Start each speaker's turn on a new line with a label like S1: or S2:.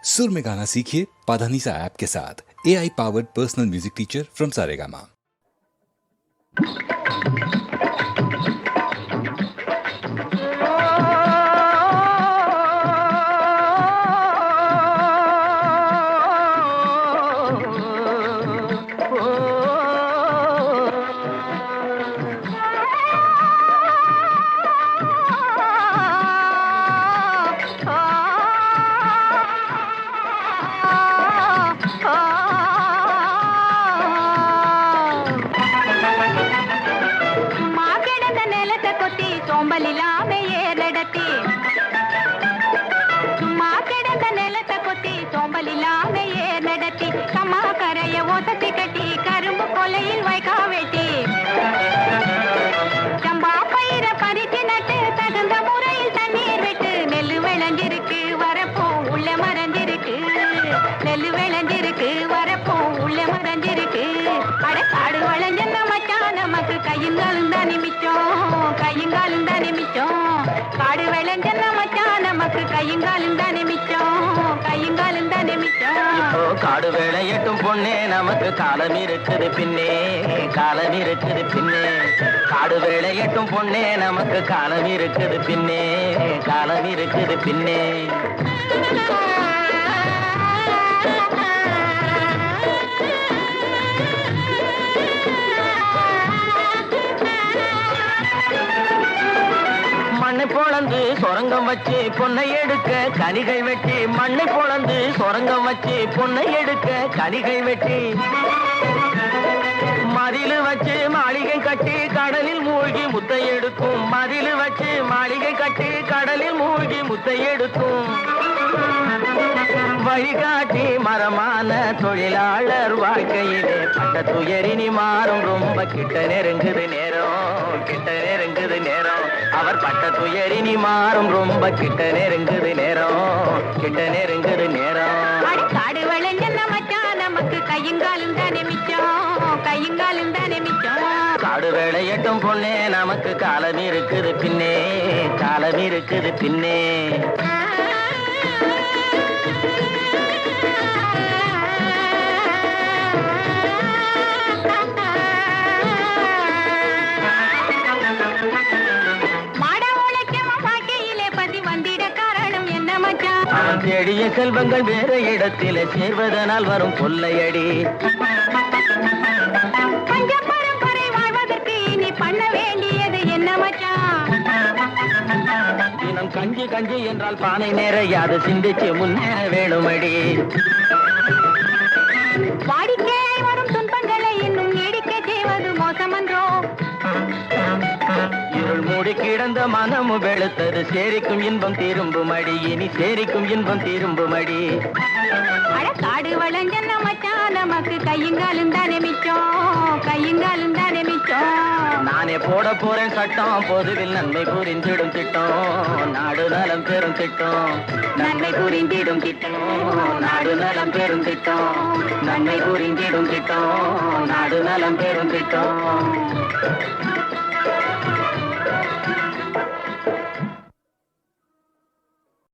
S1: सुर में गाना सीखिए पाधानीसा ऐप के साथ। AI powered personal music teacher from Saregama.
S2: காடு வேளையட்டும் பொண்ணே நமக்கு காலம் இருக்குது பின்னே காலம் இருக்குது பின்னே காடு வேளையட்டும் பொண்ணே நமக்கு காலம் இருக்குது பின்னே காலம் இருக்குது பின்னே மண்ணை பொளந்து சொரங்கம் வச்சு பொன்னை எடுக்க கனிகை வெட்டி மண்ணை பொளந்து சொரங்கம் வச்சு பொன்னை எடுக்க கனிகை வெட்டி மதிலு வச்சு மாளிகை கட்டி கடலில் மூழ்கி முத்தை எடுக்கும் மதிலு வச்சு மாளிகை கட்டி கடலில் மூழ்கி முத்தை எடுக்கும் வழிகாட்டி மரமான தொழிலாளர் வாழ்க்கையிலே பட்ட துயரினி மாறும் ரொம்ப கிட்ட நெருங்குது நேரம் கிட்ட நெருங்குது நேரம் அவர் பட்ட துயரினி மாறும் ரொம்ப கிட்ட நெருங்குது நேரம் கிட்ட நெருங்குது நேரம்
S3: காடு வளைஞ்ச மச்சான் நமக்கு கையுங்காலும் தானே மிச்சம் கையுங்காலும் தானே மிச்சம்
S2: காடு வேளையட்டும் பொண்ணே நமக்கு காலம் இருக்குது பின்னே காலம் இருக்குது பின்னே தேடிய செல்வங்கள் வேற இடத்தில சேர்வதனால் வரும் கொள்ளையடி
S3: பஞ்ச பரம்பரை வாழ்வதற்கு இனி பண்ண வேண்டியது என்ன மச்சான்
S2: தினம் கஞ்சி கஞ்சி என்றால் பானை நிறையாது சிந்திச்சு முன்னேற வேணுமடி
S3: வாடிக்கையாய் வரும் துன்பங்களை இன்னும் நீடிக்க செய்வது மோசமன்றோ
S2: இருள் மூடி கிடந்த மனமு வெளுத்தது சேரிக்கும் இன்பம் திரும்புமடி இனி சேரிக்கும் இன்பம் திரும்புமடி
S3: காடு வளைஞ்ச மச்சான் நமக்கு கையுங்காலும் தானே மிச்சம் கையுங்காலும் தானே மிச்சம்
S2: நானே போட போறேன் சட்டம் பொதுவில் நன்மை புரிந்திடும் திட்டம் நாடு நலம் பெரும் திட்டம் நன்மை புரிந்திடும் திட்டம் நாடு நலம் பெரும் திட்டம் நன்மை புரிந்திடும் திட்டம் நாடு நலம் பெரும் திட்டம்